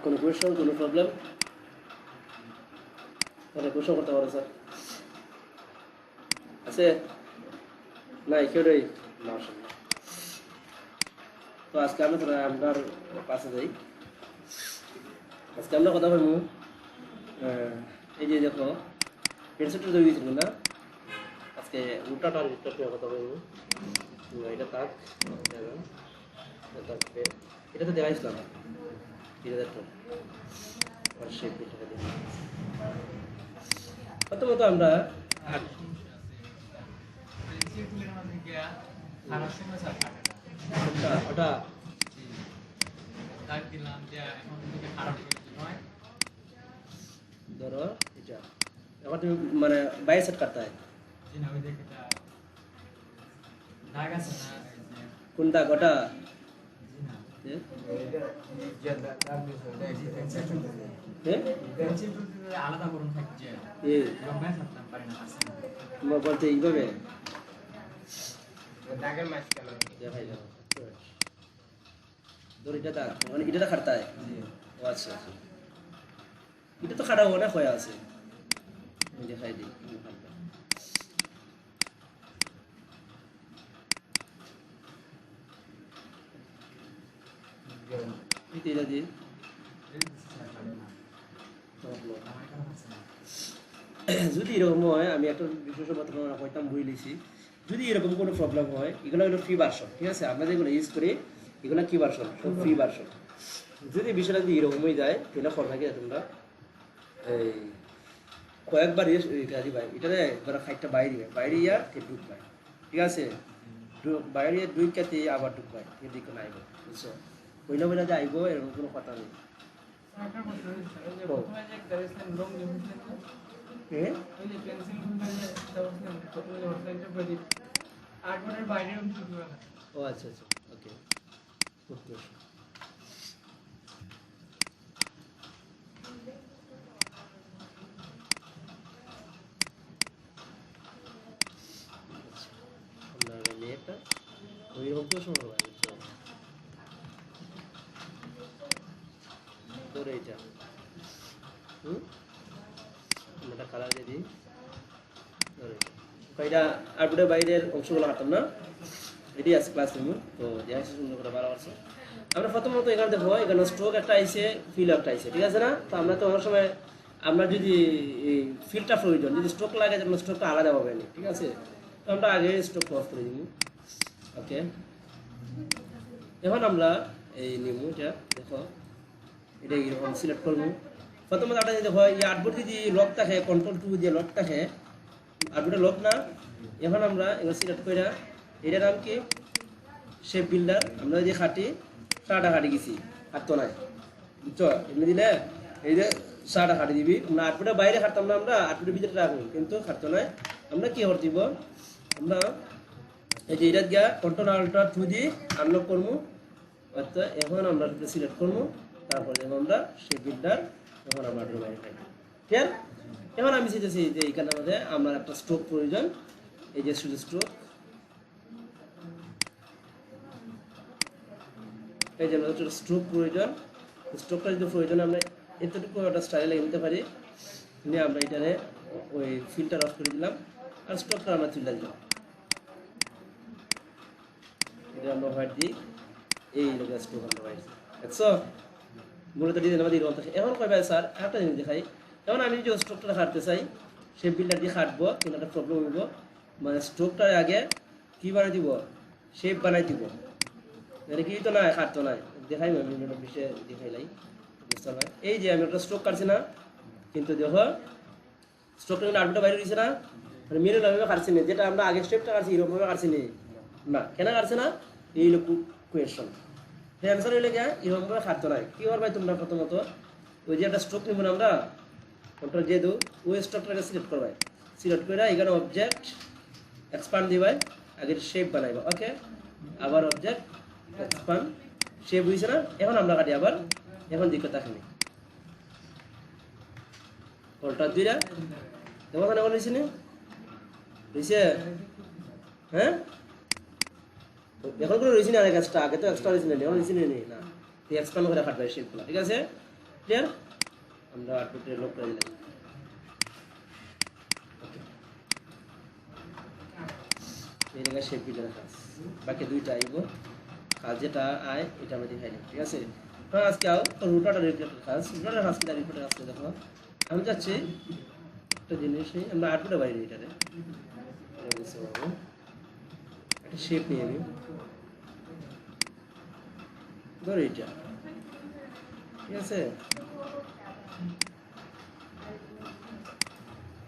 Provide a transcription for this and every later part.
কোনো কোয়েশ্চন, কোনো প্রবলেম? তাহলে কোয়েশ্চন করতে পারো স্যার। আছে? নাই কেউ নেই? মাশাআল্লাহ। তো আজকে আমরা আপনার পাশে যাই। আজকে আমরা কথা বলবো এই যে দেখো পেন্সিলটা তৈরি ছিল না, আজকে উল্টাটা কথা বলবো। এটা তাক, এটা তো দেখাইছিলাম 3000 টাকা আর শেপ টাকা দিয়ে। প্রথমত আমরা ওটা ধরো এটা এখন তুমি মানে বাইরে সেট করতে হয় কোন দাগ ওটা আলাদা করুন থাকছে বলতে এইভাবে দাগের মাঝখানে দেখাই যাবো ধর এটা দাগ মানে এটা খাটতে হয়। ও আচ্ছা এটা তো খাটা অনেক হয়ে আছে, দেখাই দিই এটা দিয়ে যদি এরকম হয়, আমি একটা বিশেষত হয়তো বই লিখছি, যদি এরকম কোনো প্রবলেম হয় এগুলো হলো ফ্রি ভার্সন, ঠিক আছে? আমরা যেগুলো ইউজ করি এগুলো কি ভার্সন, সব ফ্রি ভার্সন। যদি বিষয়টা যদি এরকমই যায় তাহলে করবে কি তোমরা এই কয়েকবার এটা দিবাই, এটা ধরো খাইটটা বাইরে দিবে, বাইরে ইয়া ঢুকবাই, ঠিক আছে? বাইরে ঢুকাতে আবার ঢুকবাই, এদিকে নাইব, বুঝছো? বইলা বইলা যে আইব এরকম কোনো কথা নেই। ও আচ্ছা আচ্ছা, ওকে। মেয়েটা ওইরকম তো শোনো ভাই, বুঝছো? ধরে এটা এটা কালার দিয়ে দিই, ধরে এটা আউটডোর বাইরের অংশগুলো হাঁটতাম না, এটি আছে ক্লাসরুম। তো যাই সুন্দর করে ভালো আছে। আমরা প্রথমত এখানে দেখো এখানে স্ট্রোক একটা আইসে, ফিল একটা আইসে, ঠিক আছে না? তো আমরা তো অনেক সময় আমরা যদি এই ফিলটা প্রয়োজন, যদি স্ট্রোক লাগে তাহলে স্ট্রোকটা আলাদা হবে না, ঠিক আছে? তো আমরা আগে স্ট্রোক ক্রস করে দিব, ওকে। এখন আমরা এই নিব, এটা দেখো এটা এরকম সিলেক্ট করবো। প্রথমত আমরা দেখো এই আটবোর্ড যদি লক থাকে, কন্ট্রোল 2 দিয়ে লক থাকে, আটবোর্ডে লক না। এখন আমরা এবার সিলেক্ট করে এটার নাম কি শেপ বিল্ডার, আমরা যে খাটি সাটা খাটি গেছি, খাটতো নাই, বুঝছো? এমনি দিলে এই যে সাটা খাটি দিবি, আমরা আটবোর্ডের বাইরে খাটতাম না, আমরা আটবোর্ডের ভিতরে রাখবো, কিন্তু খাটতো নাই। আমরা কি করে দিব, আমরা এই যে এটা গিয়া কন্ট্রোল আল্ট্রা 2 দিয়ে আনলক করবো। অর্থাৎ এখন আমরা সিলেক্ট করবো, তারপরে যখন আমরা শেপ বিল্ডার, তখন আমরা বাইরে খাই, ঠিক আছে? এখন আমি চাইতেছি যে এখানে আমাদের আমার একটা স্ট্রোক প্রয়োজন, এই যে শুধু স্ট্রোক, এই যে আমাদের স্ট্রোক প্রয়োজন। স্ট্রোকটা যদি প্রয়োজন আমরা এতটুকু একটা স্টাইলে নিতে পারি, নিয়ে আমরা এটারে ওই ফিল্টার অফ করে দিলাম আর স্ট্রোকটা আমরা তুলে দিলাম। এটা আমরা হোয়াইট দিই, এই লোক স্ট্রোক আমরা হোয়াইট দেখছো, মূলত ডিজাইন আমাদের এরকম থাকে। এখন কয় ভাই স্যার একটা জিনিস দেখাই, এখন আমি যদি স্ট্রোকটা খাটতে চাই, সেই বিল্ডার দিয়ে খাটবো, কিন্তু একটা প্রবলেম হইব, মানে স্ট্রোকটার আগে কি বানাই দিব, শেপ বানাই দিব, মানে কি তো নাই খাটতো নাই, দেখাই আমি বিষয়ে দেখাইলাই, বুঝতে পারবে? এই যে আমি একটা স্ট্রোক কাটছি না, কিন্তু দেখো স্ট্রোকটা কিন্তু আটটা বাইরে দিয়েছে না, মানে মিলে ভাবে কাটছি না, যেটা আমরা আগে স্টেপটা কাটছি এরকমভাবে কাটছি না, কেন কাটছে না, এই লোক কোয়েশন। অ্যান্সার হইলে গিয়া এরকমভাবে খাটতো নাই। কি করবে তোমরা প্রথমত ওই যে একটা স্ট্রোক নিব না আমরা, কন্ট্রোল জে দো, ওই স্ট্রোকটাকে সিলেক্ট করবে, সিলেক্ট করে এখানে অবজেক্ট এক্সপান্ড দিবাই, আগে শেপ বানাইবা, ওকে। আবার অবজেক্ট এক্সপান্ড, শেপ হয়েছে না? এখন আমরা কাটি আবার, এখন দিকে তাকানি কলটা দুইটা দেখো না, হয়েছে না? হয়েছে, হ্যাঁ? এখন করে রয়েছে না, আগে কাজটা আগে তো এক্সট্রা রয়েছে না, এখন রয়েছে না, এক্সপান্ড করে কাটবে শেপগুলো, ঠিক আছে? ক্লিয়ার? আমরা আউটপুটে লক করে দিলাম। ওকে, এই জায়গায় শেপ বিল্ডার কাজ, বাকি দুইটা আইব কাজ যেটা আয় এটা আমরা দেখাই নিই, ঠিক আছে? কারণ আজকে রুটার রিপ্লেটের কাজ, রুটার কাজ কি রিপ্লেটের কাজ করে দেখো। আমি চাচ্ছি একটা জিনিসই আমরা আউটপুটে বাইরে এটারে একটা শেপ নিয়ে আমি ধরো এটা, ঠিক আছে?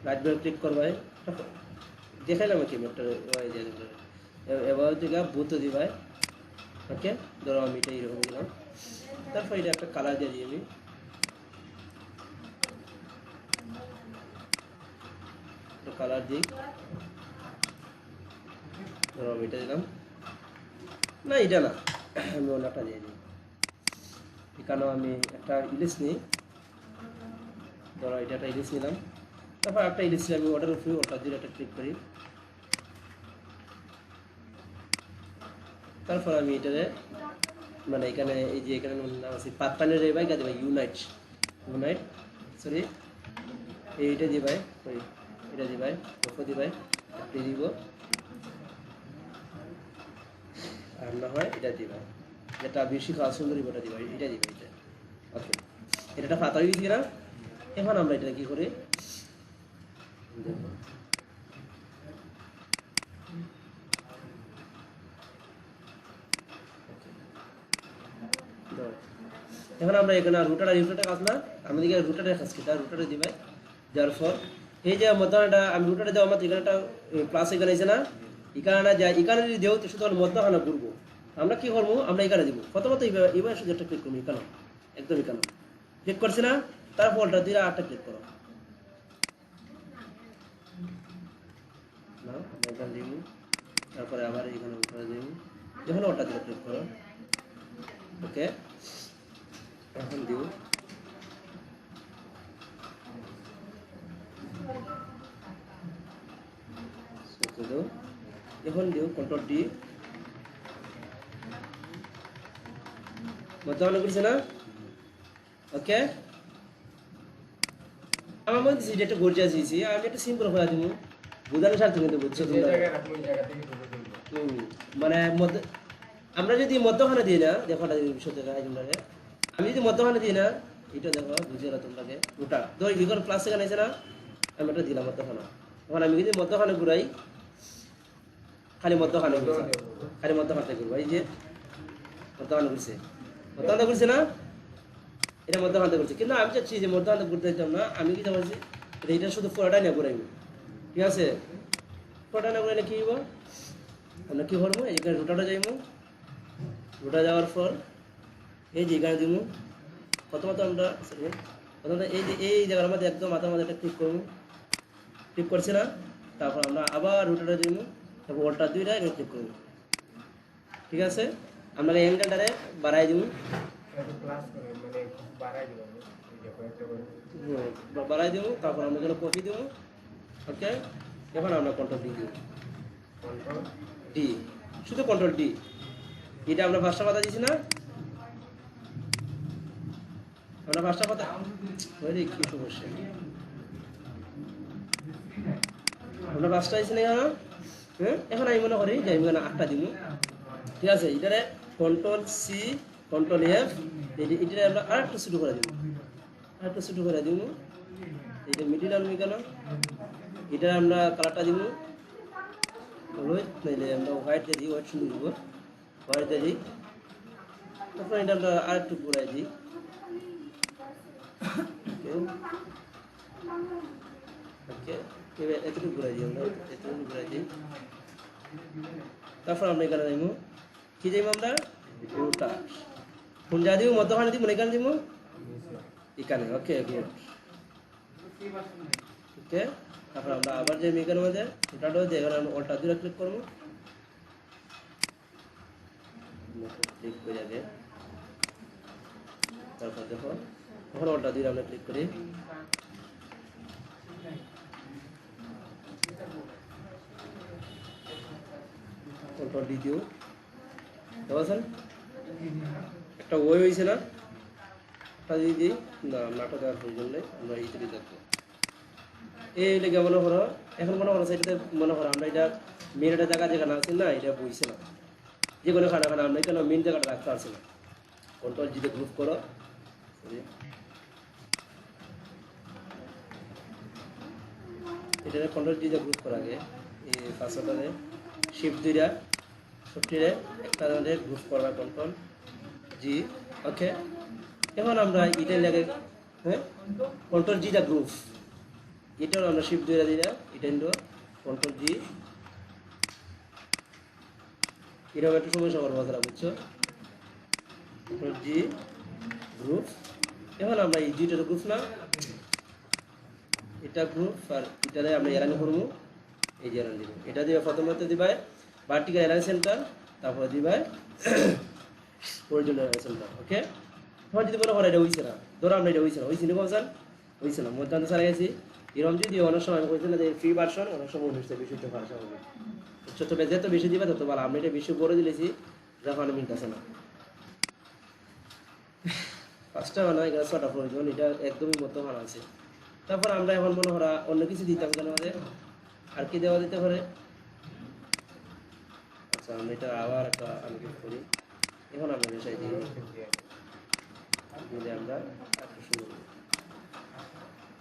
রাইট বাটন ক্লিক করবাই, দেখাইলাম কি একটা এবার জায়গা বুথ দিবাই। ওকে, ধরো আমি এটা এরকম দিলাম, তারপর এটা একটা কালার দিয়ে দিই আমি, কালার দিই, ধরো আমি এটা দিলাম, না এটা না, আমি অন্যটা দিয়ে দিই। এখানেও আমি একটা ইলিশ নিই, ধরো এটা একটা ইলিশ নিলাম, তারপর একটা ইলিশ আমি অর্ডার উপরে ওটা দিয়ে একটা ক্লিক করি, তারপর আমি এটারে মানে এখানে এই যে এখানে নাম আছে পাতপানের রে ভাই গাদি ভাই ইউনাইট সরি এইটা দি ভাই ওই এটা দি ভাই ওপো দি ভাই আপনি দিব, আর না হয় এটা দি ভাই যেটা বেশি খাওয়া সুন্দরী ওটা দি ভাই এটা দি ভাই এটা। ওকে, এটা পাতা হয়ে গেছে না? এখন আমরা এটা কি করি দেখো, এখন আমরা এখানে রুটার রিপ্লেটের কাজ না, আমি দিকে রুটারের কাজ কি তার রুটারে দিবে, যার ফর এই যে মধ্যখানেটা আমি রুটারে দেওয়া মাত্র এখানে একটা প্লাস এখানে আছে না, এখানে যায় এখানে যদি দেও তো শুধু মধ্যখানে ঘুরবো। আমরা কি করবো, আমরা এখানে দিব প্রথমত এবার শুধু একটা ক্লিক করবো, এখানে একদম এখানে ক্লিক করছি না, তারপর ওটা দিয়ে আটটা ক্লিক করো না, এখানে দিব, তারপরে আবার এখানে উপরে দিব, যখন ওটা দিয়ে ক্লিক করো। ওকে, এখন দিও এখন দিও কন্ট্রোল ডি, মধ্যখানে করছে না? ওকে, আমার মধ্যে দিয়েছি এটা গর্জিয়াস দিয়েছি, আমি একটা সিম্পল করে দিব বোঝানোর স্বার্থে, কিন্তু বুঝছো তোমরা মানে মধ্যে আমরা যদি মধ্যখানে দিই না, দেখো আমি যদি মধ্যখানে দিই না, এটা দেখো বুঝে না তোমরা ওটা ধর ইগর প্লাস এখানে আছে না, আমি এটা দিলাম মধ্যখানে। এখন আমি যদি মধ্যখানে ঘুরাই, খালি মধ্যখানে ঘুরবো, এই যে মধ্যখানে ঘুরছে না, এটা মধ্যখানে ঘুরছে, কিন্তু আমি চাচ্ছি যে মধ্যখানে ঘুরতে দিতাম না, আমি কি চাচ্ছি এটা শুধু পুরোটাই না ঘুরাইব, ঠিক আছে? পুরোটা না ঘুরাইলে কি হইব, আমরা কি করবো, এখানে রুটাটা যাইব, রুটা যাওয়ার পর এই যে এখানে দিব, প্রথমত আমরা এই যে এই জায়গার মধ্যে একদম মাথার মধ্যে একটা ক্লিক করবো, ক্লিক করছি না, তারপর আমরা আবার রুটাটা দিব, তারপর ওলটা দুইটা এখানে ক্লিক করবো, ঠিক আছে? আমরা অ্যাঙ্গেলটারে বাড়াই দিব, বাড়াই দিব, তারপর আমরা এখানে কপি দিব। ওকে, এখন আমরা কন্ট্রোল ডি দিব, ডি শুধু কন্ট্রোল ডি, এটা আমরা পাঁচটা পাতা দিছি না, আমরা পাঁচটা পাতা কি সমস্যা, আমরা পাঁচটা দিছি না কেন? হ্যাঁ, এখন আমি মনে করি যে আমি এখানে আটটা দিব, ঠিক আছে? এটারে কন্ট্রোল সি কন্ট্রোল এফ, এটা আমরা আরেকটু শুরু করে দিব, এটা মিডিল আনবি কেন, এটা আমরা কালারটা দিব হলুদ, নাইলে আমরা হোয়াইট দিয়ে দিই, হোয়াইট সুন্দর দিব, হোয়াইট দিয়ে দিই, তারপর এটা আমরা আরেকটু ঘুরাই দিই, ওকে এতটুকু ঘুরাই দিই, আমরা এতটুকু ঘুরাই দিই, তারপর আমরা এখানে যাইব, কি যাইব আমরা রুটা কোন যা দিব, মধ্যখানে দিব, এখানে দিব এখানে। ওকে গুড, ওকে, তারপর আমরা আবার যে মেকার মধ্যে রুটাটাও দিয়ে এখানে আমরা অল্টা দুটো ক্লিক করবো, ক্লিক করে আগে, তারপর দেখো তখন অল্টা দুটো আমরা ক্লিক করি, কন্ট্রোল ডি দিও, বুঝছেন একটা ওই হয়েছে না, তা দিয়ে দিই না নাটা দেওয়ার প্রয়োজন নেই আমরা এইটা দিয়ে দেখবো এই লেগে মনে করো এখন মনে করো সেটাতে মনে করো আমরা এটা মেন একটা জায়গা যেখানে আছে না এটা বইছে না যে কোনো খানা খানা আমরা এখানে মেন জায়গাটা রাখতে পারছি না কন্ট্রোল জিতে গ্রুপ করো এটা কন্ট্রোল জিতে গ্রুপ করা আগে এই পাঁচটাতে শিফট দুইটা সবটিরে একটা গ্রুপ করবা কন্ট্রোল জি ওকে এখন আমরা এটা লাগে হ্যাঁ কন্ট্রোল জি দা গ্রুপ এটাও আমরা শিফট দুইটা দিলা এটা ইন্ডো কন্ট্রোল জি এরকম একটু সমস্যা করবো তারা বুঝছো কন্ট্রোল জি গ্রুপ এখন আমরা এই জিটা গ্রুপ না এটা গ্রুপ আর এটারে আমরা এলান করবো এই যে এলান দিব এটা দিবা প্রথমত দিবা ভার্টিক্যাল এলাইন সেন্টার তারপরে দিবা হরিজন্টাল এলাইন সেন্টার ওকে এখন যদি মনে করো এটা হইছে না ধরো আমরা এটা হইছে না হইছে না বলছেন হইছে না মধ্যান্ত সারা গেছি এরকম যদি অনেক সময় আমি কইছিলাম যে ফ্রি ভার্সন অনেক সময় হইছে বেশি তো ভার্সন হবে ছোট যত বেশি দিবা তত ভালো আমরা এটা বেশি বড় দিলেছি যখন মিলতেছে না পাঁচটা বানা এখানে ছটা প্রয়োজন এটা একদমই মতো ভালো আছে তারপর আমরা এখন মনে করা অন্য কিছু দিতাম কেন আমাদের আর কি দেওয়া দিতে পারে আচ্ছা আমরা এটা আবার একটা আনলিট করি এখন আমরা বিষয় দিই দিলে আমরা একটা শুরু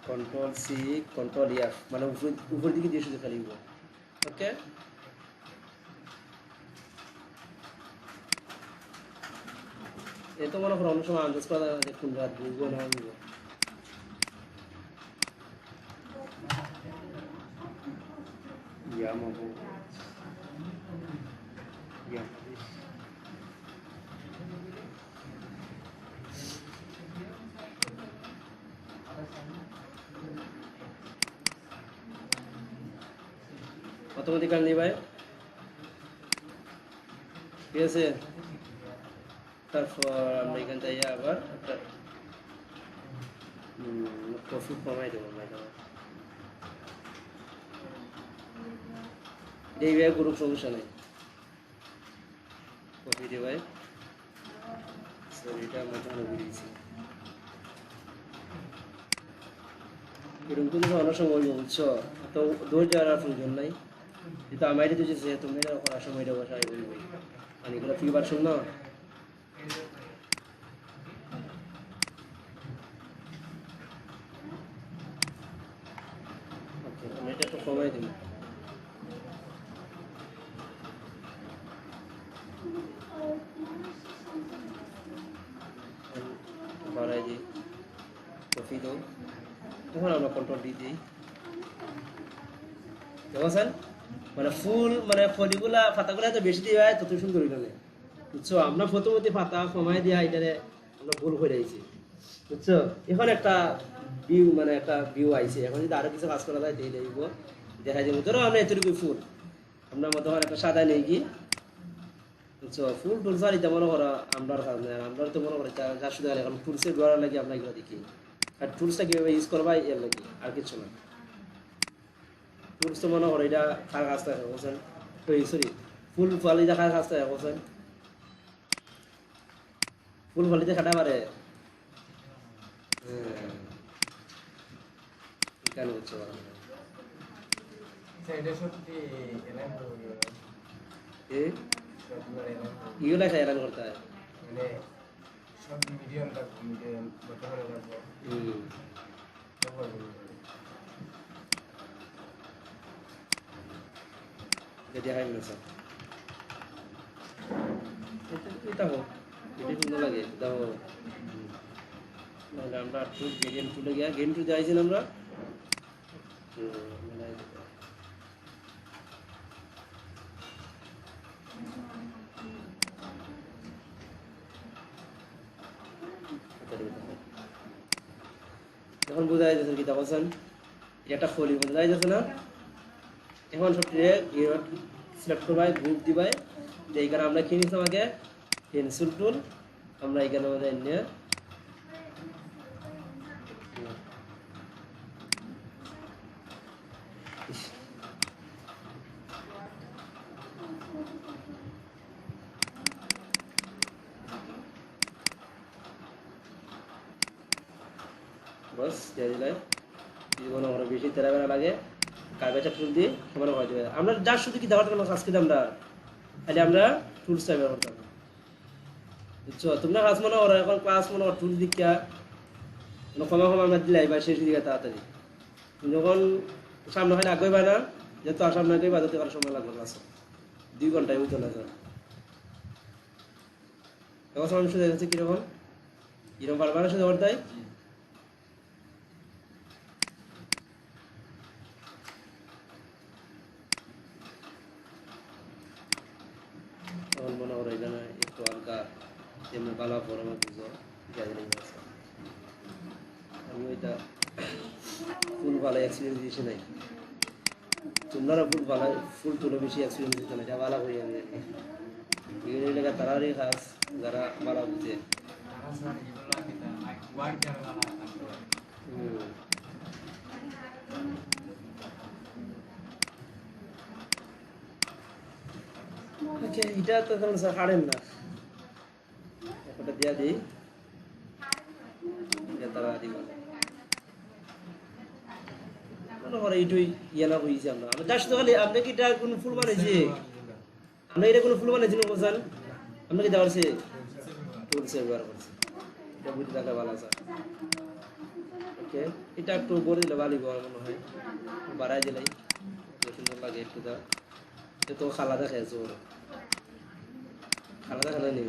কন্ট্রোল সি কন্ট্রোল এফ মানে উপর দিকে দিয়ে শুধু খালি ওকে এত মনে করো অন্য সময় আন্দাজ করা যায় কোন রাত বুঝবো না বুঝবো Yamaha. অটোমেটিক্যাল নিবাই ঠিক আছে তারপর আমরা এখান থেকে আবার একটা কফি কমাই দেবো এই ভাই গ্রুপ সমস্যা নেই কপি দে ভাই এটা আমরা জানো দিয়েছি এরকম কিন্তু অনেক সময় বুঝছো তো ধৈর্য আর প্রয়োজন নাই কিন্তু আমার এটা দিয়েছে তুমি এটা করার সময় এটা বসাই বলবি মানে এগুলো ফ্রি ভার্সন না ওকে আমি এটা একটু কমাই দিই বাড়াই দিই কপি দাও তখন আমরা কন্ট্রোল ডি দিই দেখছেন মানে ফুল মানে ফলিগুলা পাতাগুলা তো বেশি দিয়ে তত সুন্দর হইল না বুঝছো আমরা প্রথমতে পাতা কমাই দিয়া এটারে আমরা ভুল করে দিয়েছি বুঝছো এখন একটা ভিউ মানে একটা ভিউ আইছে এখন যদি আরো কিছু কাজ করা যায় দিয়ে দেব দেখা যাবে ধরো আমরা এতটুকু ফুল আমরা মতো একটা সাদা নেই কি বুঝছো ফুল টুল সারি তো মনে করো আমরা কাজ নেই আমরা তো মনে করি যা শুধু এখন টুলসের ব্যবহার লাগে আমরা এগুলো দেখি আর টুলসটা কিভাবে ইউজ করবা এর লাগে আর কিছু না টুলস তো মনে করো এটা খার কাজটা বলছেন সরি ফুল ফালিতে খার কাজটা বলছেন ফুল ফালিতে খাটা পারে কেন হচ্ছে ইগুলো এলান করতে হয় jadi hai masa kita ho jadi সুন্দর লাগে দাও মানে আমরা টুল গেম টুলে গিয়া গেম টু যাইছিলাম আমরা এখন বোঝা যাচ্ছে কি তখন এটা ফলি বোঝা যাচ্ছে না এখন সবটি সিলেক্ট করবাই গ্রুপ দিবাই যে এইখানে আমরা কি নিচ্ছি আমাকে পেন্সিল টুল আমরা এইখানে আমাদের নিয়ে বাস দিয়ে দিলে যদি মনে করো বেশি তেরা বেড়া লাগে কাগজটা টুল দিয়ে তোমার হয়ে যাবে আমরা যা শুধু কি দেওয়ার জন্য কাজ করতে আমরা খালি আমরা টুলসটা ব্যবহার করতাম বুঝছো তোমরা কাজ মনে করো এখন ক্লাস মনে করো টুল দীক্ষা ক্ষমা ক্ষমা আমরা দিলাই বা শেষ দিকে তাড়াতাড়ি তুমি যখন সামনে হয় আগে পায় না যেহেতু আর সামনে আগে বাজাতে করার সময় লাগবে ক্লাসে 2 ঘন্টায় হইতো না স্যার এখন সময় শুধু দেখেছে কিরকম কিরকম পারবা না শুধু ওর দেয় তখন মনে করো এখানে একটু হালকা তেমনি বালা পর আমার বুঝো গ্যাদারিং আছে আমি ওইটা ফুল ভালো এক্সপিরিয়েন্স দিয়েছি নাই তোমরা ফুল তুলে বেশি এক্সপিরিয়েন্স দিতে না যা ভালো হয়ে যাবে বিভিন্ন এলাকা তারারই খাস যারা ভালো বুঝে এটা তো তেমন স্যার হারেন না একটা দিয়া দিই তারা দিব মনে করে এইটুই ইয়ে না হয়েছে আমরা যার সাথে খালি আপনি কি এটা কোনো ফুল বানাইছি আমরা এটা কোনো ফুল বানাইছি না বোঝান আমরা কি দেওয়ার সে টুলসে ব্যবহার করছি এটা বুঝতে থাকা ভালো আছে ওকে এটা একটু বলে দিলে ভালো মনে হয় বাড়াই দিলাই সুন্দর লাগে একটু দা তো খালা দেখা আছে ওর খালা খালা নেই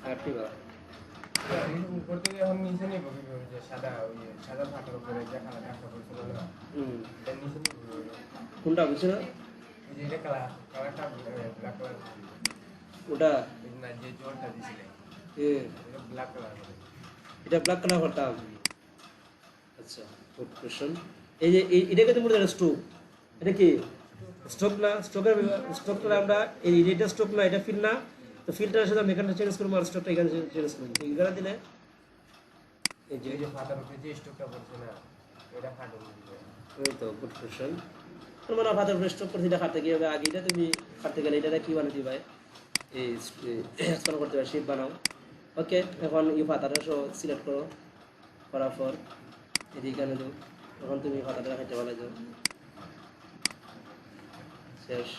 আটটি বা করতে এখন নিচে নিব কিভাবে যে সাদা সাদা ফাটার উপরে যে কালা কাটা করছিল না এটা নিচে নিব কোনটা বুঝছো না এই যে এটা কালারটা ব্ল্যাক কালার ওটা না যে জোরটা দিছিলে এটা ব্ল্যাক কালার এটা ব্ল্যাক কালার করতাম আচ্ছা গুড কোশ্চেন এই যে এটাকে তুমি বলতে স্ট্রোক এটা কি স্ট্রোক না স্ট্রোকটা আমরা এই এটা স্ট্রোক না এটা ফিল না তো ফিল্টারের সাথে আমি এখানে চেঞ্জ করবো আর স্ট্রোকটা এখানে চেঞ্জ করবো এখানে দিলে এই যে ফাটার উপরে যে স্ট্রোকটা পড়ছে না এটা ফাটো দিবে ওই তো গুড কোশ্চেন তোমার ফাটার উপরে স্ট্রোক করতে এটা খাটতে গিয়ে আগে এটা তুমি খাটতে গেলে এটা কি বানাতে ভাই এই এক্সপ্যান্ড করতে পারো শেপ বানাও ওকে এখন এই পাতাটা সিলেক্ট করো করার পর এদিকে দাও এখন তুমি পাতাটা খাইতে ভালো যাও শেষ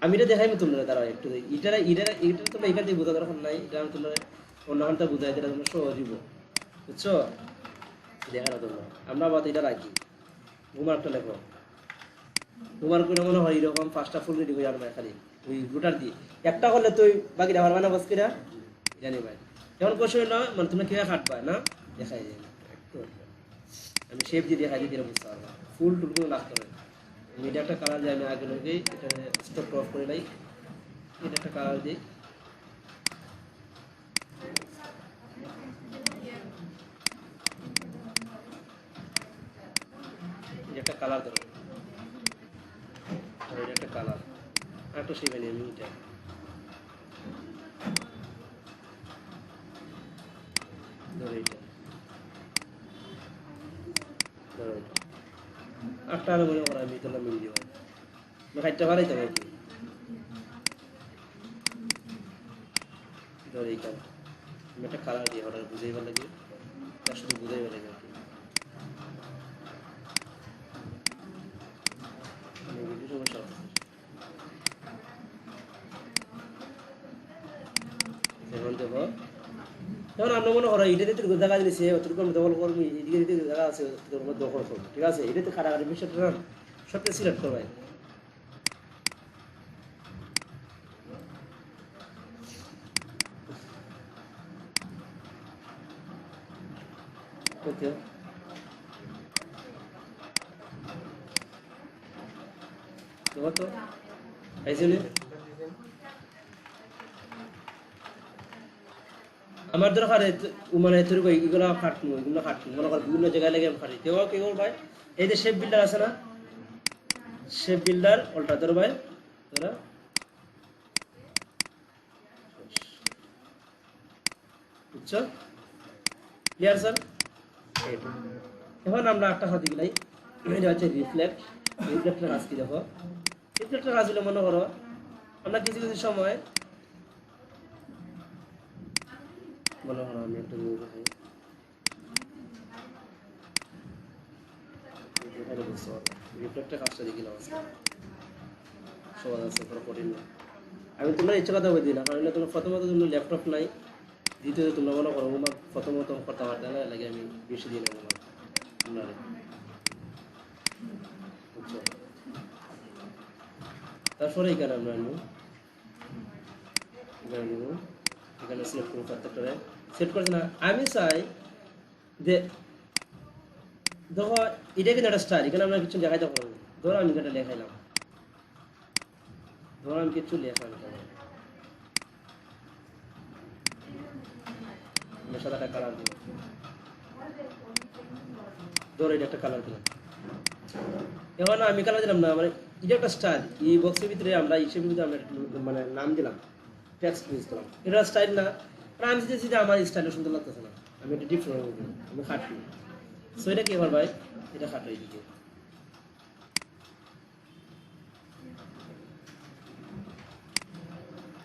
আমি এটা দেখাইবো তোমরা তারা একটু এটা তোমরা এখান থেকে বোঝা দরকার নাই এটা আমি তোমরা অন্য ঘন্টা বোঝাই যেটা তোমরা সহজ দিব বুঝছো দেখা না তোমরা আমরা আবার এটা রাখি ঘুমারটা লেখো তোমার কোনো মনে হয় এরকম 5টা ফুল রেডি করে আনবে খালি ওই রুটার দিয়ে একটা করলে তুই বাকিটা পারবা না বসকিরা জানি ভাই যেমন কোশ্চেন না মানে তুমি কিভাবে কাটবা না দেখাই যায় আমি শেপ দিয়ে দেখাই দিই বুঝতে পারবা ফুল টুল কোনো লাগতে হবে আমি এটা একটা কালার দিই আমি আগে লগেই এটা স্টক অফ করে লাই এটা একটা কালার দিই এটা একটা কালার দেবো এটা একটা কালার একটা শেপ এনে আমি এটা ধরো এটা ধরো এটা আটটা আলো মনে করা আমি তোলা মিল দিব খাইতে পারাই তো নাকি ধরো এইখানে আমি একটা কালার দিয়ে ওটা বুঝাইবার লাগে তার শুধু বুঝাইবার লাগে এখন দেখো যেমন আমরা মনে করো এটা দিতে জায়গা দিয়েছে অতটুকু আমি দখল করবি এদিকে দিতে জায়গা আছে দখল করবো ঠিক আছে এটাতে কাটাকাটি বিষয়টা সবটা সিলেক্ট করবাই ওকে তোমার তো আইসিনি আমার দরকার মানে এতটুকু এগুলো খাটনো মনে কর বিভিন্ন জায়গায় লেগে খাটি কেউ কেউ ভাই এই যে শেপ বিল্ডার আছে না শেপ বিল্ডার অল্টা ধরো ভাই ধরো বুঝছো ক্লিয়ার স্যার এখন আমরা একটা হাতে গেলাই এটা হচ্ছে রিফ্লেক্টের কাজ কি দেখো রিফ্লেক্টর কাজ হলে মনে করো আমরা কিছু কিছু সময় মনে করো আমি একটা নিয়ে দেখাই রিফ্লেক্টর কাজটা দেখি না সহজ আছে কোনো কঠিন না আমি তোমরা ইচ্ছা কথা বলে দিই না কারণ তোমার প্রথমত তোমরা ল্যাপটপ নাই দ্বিতীয়ত তোমরা মনে করো আমার প্রথমত করতে পারতে না লাগে আমি বেশি দিই না আমার তোমরা বুঝছো তারপরে এখানে আমরা আনবো এখানে নেব এখানে সিলেক্ট করবো প্রত্যেকটারে সেট করছি না আমি চাই যে দেখো এটা কিন্তু একটা স্টাইল এখানে আমরা কিছু দেখাইতে পারবো ধরো আমি এটা লেখাইলাম ধরো আমি কিছু লেখালাম সাদাটা কালার দিব ধরো এটা একটা কালার দিলাম এখন আমি কালার দিলাম না মানে এটা একটা স্টাইল এই বক্সের ভিতরে আমরা হিসেবের ভিতরে আমরা মানে নাম দিলাম টেক্সট ইউজ করলাম এটা স্টাইল না আমি চাইছি যে আমার স্টাইলটা সুন্দর লাগতেছে না আমি এটা ডিফারেন্ট আমি খাটলি সো এটা কি আমার ভাই এটা খাটো এইদিকে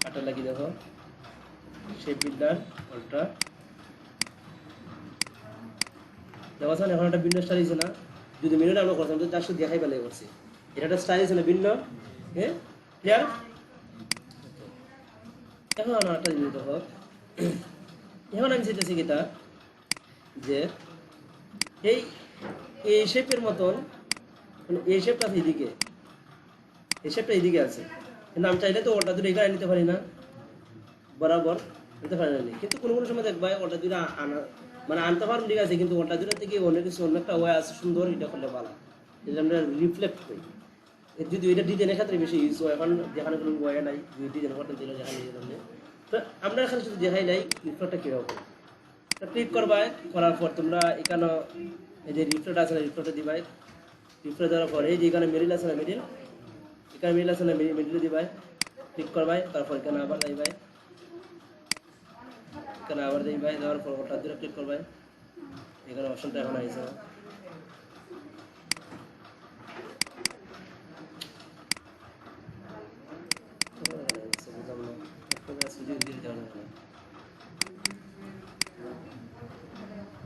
কাটা লাগিয়ে দেখো শেপ বিল্ডার অল্ট্রা দেখো এখন একটা ভিন্ন স্টাইল হয়েছে না যদি মেনুটা আমরা করতাম তো 400 দেখাই পেলে করছি এটা একটা স্টাইল হয়েছে না ভিন্ন হ্যাঁ ক্লিয়ার এখন একটা জিনিস দেখো এখন আমি চাইতেছি কিটা যে এই এই শেপের মতন মানে এই শেপটা এইদিকে এই শেপটা এইদিকে আছে কিন্তু আমি চাইলে তো ওটা দুটো এখানে নিতে পারি না বরাবর নিতে পারি না কিন্তু কোনো কোনো সময় দেখবা ওটা দুটো আনা মানে আনতে পারবো ঠিক আছে কিন্তু ওটা দুটো থেকে অনেক কিছু অন্য একটা ওয়ে আছে সুন্দর এটা করলে ভালো এটা আমরা রিফ্লেক্ট করি যদি এটা ডিজাইনের ক্ষেত্রে বেশি ইউজ হয় এখন যেখানে কোনো ওয়ে নাই ডিজাইন করতে দিলে যেখানে তো আমরা এখানে শুধু দেখাই নাই রিফ্লেক্টটা কীরকম ক্লিক করবা করার পর তোমরা এখানে এই যে রিফ্লেক্ট আছে না রিফ্লেক্টটা দিবাই রিফ্লেক্ট দেওয়ার পর এই যে এখানে মিডিল আছে না মিডিল এখানে মিডিল আছে না মিডিলে দিবাই ক্লিক করবাই তারপর এখানে আবার যাইবাই এখানে আবার যাইবাই দেওয়ার পর ওটা দিয়ে ক্লিক করবাই এখানে অপশনটা এখন আইছে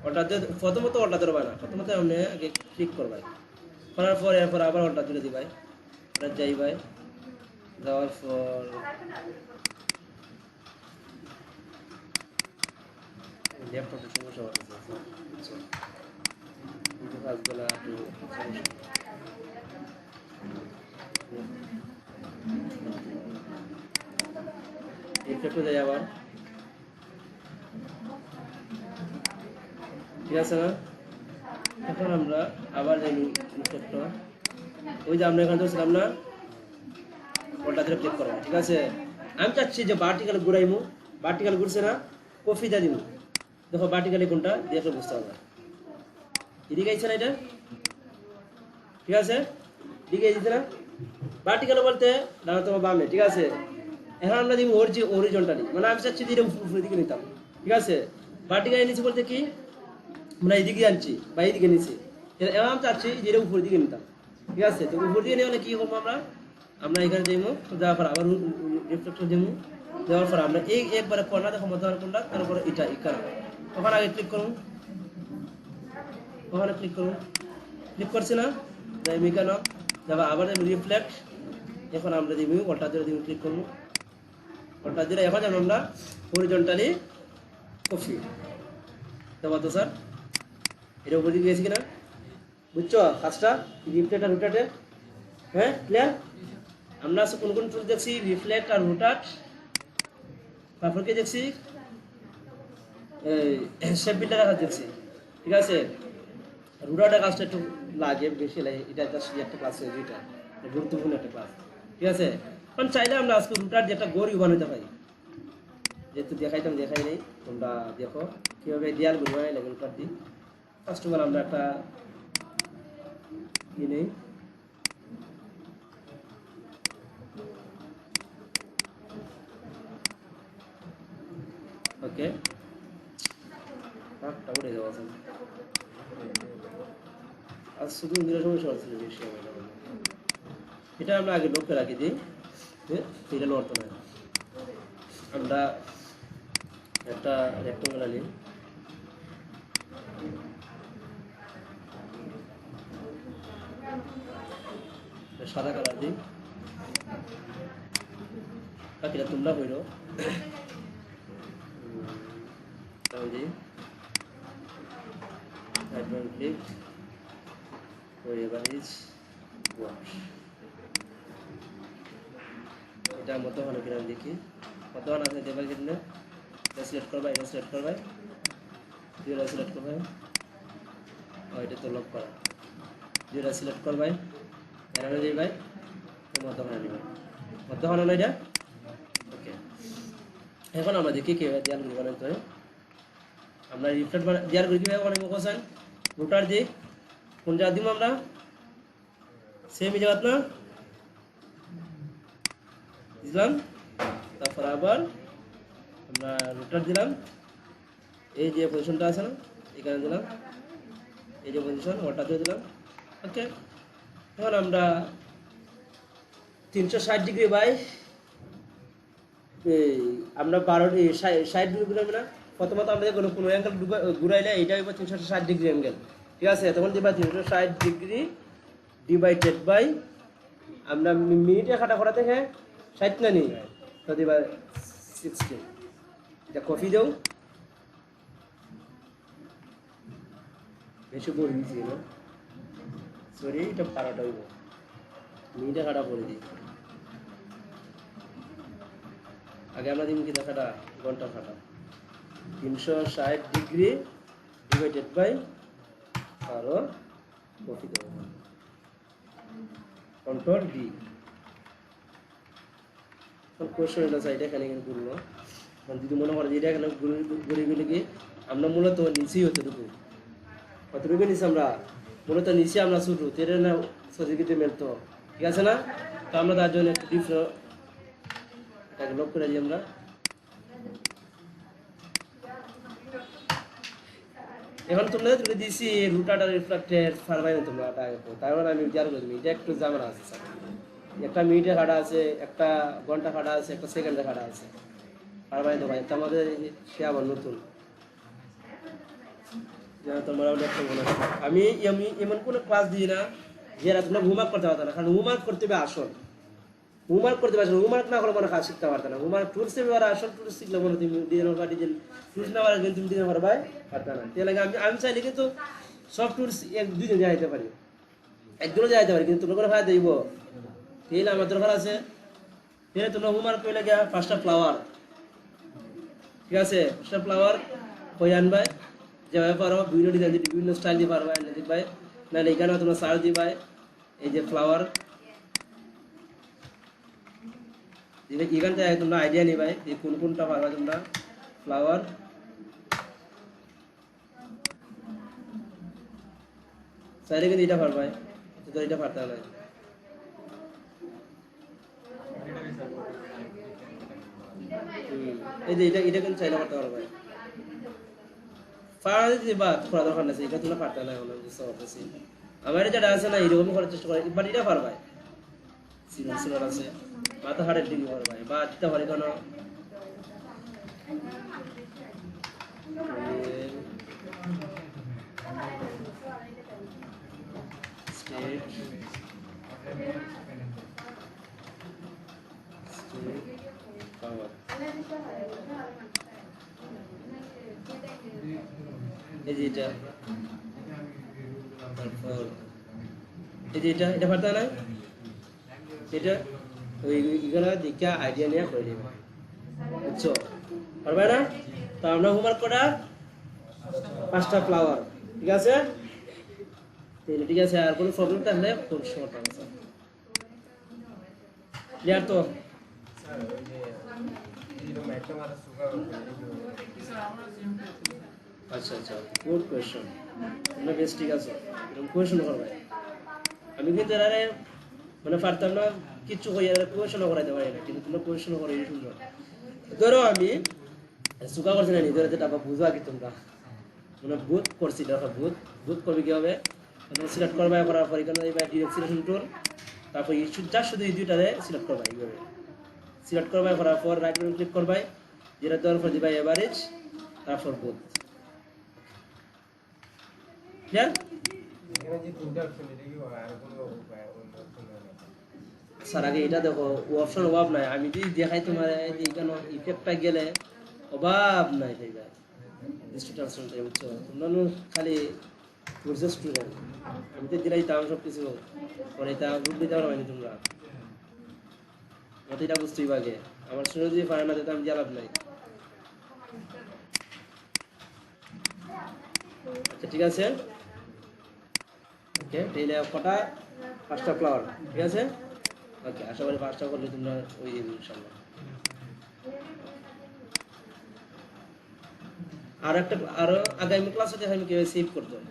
ওটাতে প্রথমত ওটা ধরবা না প্রথমত আপনি আগে ক্লিক করবাই করার পর এরপর আবার ওটা তুলে দিবাই ওটা যাইবাই যাওয়ার পর ল্যাপটপের সমস্যা হচ্ছে কাজগুলো একটু ইফেক্টে যাই আবার ঠিক আছে না এখন আমরা আবার যাই ইফেক্টটা ওই যে আমরা এখানে ধরছিলাম না ওটা ধরে ক্লিক করবো ঠিক আছে আমি চাচ্ছি যে ভার্টিক্যাল ঘুরাইমু ভার্টিক্যাল ঘুরছে না কফি দিয়ে দিব দেখো ভার্টিক্যালি কোনটা দেখলে বুঝতে পারবে এদিকে আইছে না এটা ঠিক আছে এদিকে আইছে না ভার্টিক্যাল বলতে দাঁড়া তোমার বামে ঠিক আছে এখন আমরা দিব অরিজন্টালি মানে আমি চাচ্ছি যে উপরের দিকে নিতাম ঠিক আছে ভার্টিক্যালি নিচে বলতে কি আমরা এইদিকে আনছি বা এইদিকে নিচে এখন আমি চাচ্ছি যে এটা উপরের দিকে নিতাম ঠিক আছে তো উপর দিকে নিয়ে কি করবো আমরা এখানে যাইমু যাওয়ার পর আবার রিফ্লেক্টর যাইমু দেওয়ার পর আমরা এই একবারে কর্নার দেখো মধ্যে কোনটা তারপর এটা এখানে ওখানে আগে ক্লিক করুন ওখানে ক্লিক করুন ক্লিক করছি না যাই এখানে যাবা আবার রিফ্লেক্ট এখন আমরা দিব ওটা ধরে দিব ক্লিক করবো ওটা ধরে এখন যাবো আমরা হরিজন্টালি কফি দেবো তো স্যার এটা উপর দিকে গেছি কিনা বুঝছো কাজটা রিফ্লেক্ট আর রোটেটে হ্যাঁ ক্লিয়ার আমরা কোন কোন টুল দেখছি রিফ্লেক্ট আর রোটেট তারপর কি দেখছি শেপ বিল্ডার কাজ দেখছি ঠিক আছে রোটেটের কাজটা একটু লাগে বেশি লাগে এটা একটা ক্লাস হয়েছে এটা গুরুত্বপূর্ণ একটা ক্লাস ঠিক আছে কারণ চাইলে আমরা আজকে রোটেট যেটা গড়ি বানাতে পারি যেহেতু দেখাইতাম দেখাই নেই তোমরা দেখো কীভাবে দেয়াল গড়ি বানাই লাগে রোটেট দিই ফার্স্ট অফ অল আমরা একটা কি নেই ওকে কাপটা উড়ে যাওয়া আছে আজ শুধু ইংরেজি সমস্যা হচ্ছিল বেশি এটা আমরা আগে লক্ষ্য রাখি দিই, এটা নড়তো না। আমরা একটা রেক্ট্যাঙ্গেল নিই, সাদা কালার দিই, বাকিটা তোমরা হইল দিই ক্লিক এটা মতো হলো কিনা দেখি, কত আছে দেবার কিনা সিলেক্ট করবা, এটা সিলেক্ট করবা, দুইটা সিলেক্ট করবা, এটা তো লক করা, দুইটা সিলেক্ট করবা, এরানো যাইবা মতো হলো নিবা, মতো হলো না এটা। ওকে, এখন আমরা দেখি কিভাবে দেয়াল গুলো বানাইতে হয়। আমরা রিফ্লেক্ট দেয়াল গুলো কিভাবে বানাইবো কোসান রুটার দিক কোন জায়গা দিব আমরা সেম জায়গা না দিলাম, তারপর আবার আমরা রুটার দিলাম, এই যে পজিশনটা আছে না এখানে দিলাম, এই যে পজিশন ওটা দিয়ে দিলাম। ওকে, এখন আমরা 360 ডিগ্রি বাই আমরা 60 ডিগ্রি ঘুরাবো না, প্রথমত আমরা কোনো অ্যাঙ্গেল ঘুরাইলে এইটা হইব 360 ডিগ্রি অ্যাঙ্গেল, ঠিক আছে। তখন দিবা 360 ডিগ্রি ডিভাইডেড বাই আমরা মিনিটে খাটা করা থেকে 60 না নি, তো দিবা 60। এটা কফি দাও, বেশি করে দিয়েছি না, সরি এটা পারাটা হইব, মিনিটে খাটা করে দিই। আগে আমরা দিন কি দেখাটা ঘন্টা খাটা 360 ডিগ্রি ডিভাইডেড বাই আরো কফি দেব, কন্ট্রোল ডি। কোশ্চেন এটা সাইড এখানে ঘুরলো, যদি মনে করে এটা এখানে ঘুরে গেলে কি আমরা মূলত নিচেই হতটুকু নিচে, আমরা মূলত নিচে আমরা শুরু তেরে না সজিকিতে মেলতো, ঠিক আছে না। তো আমরা তার জন্য একটু ডিফারেন্ট লক করে দিই আমরা। এখন তোমরা তুলে দিয়েছি রুটাটা রিফ্লেক্টেড ফারবাই না তোমরা তারপর আমি বিচার করে দিই, এটা একটু জামানা আছে স্যার, একটা মিনিটে কাটা আছে, একটা ঘন্টা কাটা আছে, একটা সেকেন্ডে কাটা আছে, ফারবাই তো ভাই আমাদের সে আবার নতুন তোমরা আমি এমন কোনো ক্লাস দিই না যেটা তোমরা হোমওয়ার্ক করতে পারতো না, কারণ হোমওয়ার্ক করতে হবে আসল, হোমওয়ার্ক করতে পারছো, হোমওয়ার্ক না করলে মনে কাজ শিখতে পারতো না। হোমওয়ার্ক টুলস এবার আসল টুলস শিখলে মনে তুমি ডিজাইন বা ডিজাইন টুলস না পারলে কিন্তু তুমি ডিজাইন পারবে পারতো না। তাই লাগে আমি চাইলে কিন্তু সব টুলস এক দুইজন যাইতে পারি, একজনও যাইতে পারি, কিন্তু তোমরা করে ফায়দা দিব তাহলে আমার দরকার আছে। তাহলে তোমরা হোমওয়ার্ক করলে গিয়া 5টা ফ্লাওয়ার, ঠিক আছে, 5টা ফ্লাওয়ার কই আনবাই যেভাবে পারো, বিভিন্ন ডিজাইন বিভিন্ন স্টাইল দিয়ে পারবা এনে দেখবাই, নাহলে এখানেও তোমরা সার্চ দিবাই এই যে ফ্লাওয়ার, এখান থেকে তোমরা আইডিয়া নিবাই যে কোনটা পারবা তোমরা ফ্লাওয়ার। চাইলে কিন্তু এটা পারবাই, তো এটা পারতে না, এই যে এটা কিন্তু চাইলে পারতে পারবাই, পারা দিতে বা করা দরকার নেই, এটা তোমরা পারতে না। আমার যেটা আছে না এরকম করার চেষ্টা করে, বাট এটা পারবাই, সিনার আছে মাথা হাড়ের ডিগ্রি পারবাই বা দিতে পারে কেন এই যে এটা, তারপর এই যে এটা পারতে না, এটা ওই এগুলো দেখে আইডিয়া নিয়ে করে দেবে, বুঝছো পারবে না। তো আমরা হোমওয়ার্ক করা 5টা ফ্লাওয়ার, ঠিক আছে, ঠিক আছে। আর কোনো প্রবলেম থাকলে ফোন শর্ট আছে ক্লিয়ার তো। আচ্ছা আচ্ছা, গুড কোয়েশ্চন, তোমরা বেশ ঠিক আছে, এরকম কোয়েশ্চন করবে। আমি কিন্তু এর মানে পারতাম না কিচ্ছু কই আর কোয়েশ্চন করাইতে পারি না, কিন্তু তোমরা কোয়েশ্চন করে এই সুন্দর। ধরো আমি সুকা করছি না নিজের যেটা বুঝো আগে তোমরা, মানে বুথ করছি, দেখো বুথ করবে কি হবে, সিলেক্ট করবে, করার পর এখানে ডিরেক্ট সিলেকশন টুল তারপর যা শুধু এই দুইটারে সিলেক্ট করবা এইভাবে সিলেক্ট করবাই করার পর রাইট বাটন ক্লিক করবাই যেটা দেওয়ার পর দিবা এভারেজ তারপর বোথ ক্লিয়ার এখানে যে তিনটা অপশন এটা কি আর কোনো উপায় অন্য অপশন নেই স্যার আগে এটা দেখো ও অপশন অভাব নাই আমি যদি দেখাই তোমার এখানে ইফেক্টটা গেলে অভাব নাই ভাইবা স্টুডেন্ট বুঝছো তোমরা খালি বুঝছো স্টুডেন্ট আমি তো দিলাই তাও সব কিছু পরে তা গ্রুপ দিতে পারো না তোমরা এটা বুঝতেই পাগে আমার শুনে যদি পারে না তো আমি জ্বালাব নাই আচ্ছা ঠিক আছে ওকে তাহলে কটা 5টা ফ্লাওয়ার ঠিক আছে ওকে আশা করি 5টা করলে তোমরা ওই দিন ইনশাআল্লাহ আরো আগামী ক্লাসে আমি কিভাবে সেভ করতে হয়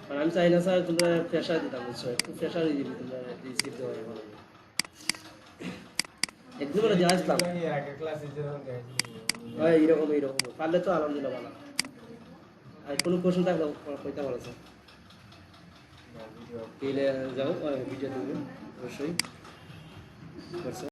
কারণ আমি চাই না স্যার তোমরা প্রেশার দিতাম বুঝছো একটু প্রেশার দিয়ে দিবি তোমরা রিসিভ দেওয়া হবে একদম বলে দিয়ে আসলাম আগে ক্লাসে যখন গাইছি এইরকম পারলে তো আলহামদুলিল্লাহ ভালো আর কোনো কোশ্চেন থাকলে কইতে পারো স্যার ভিডিও যাও ভিডিও দেবো অবশ্যই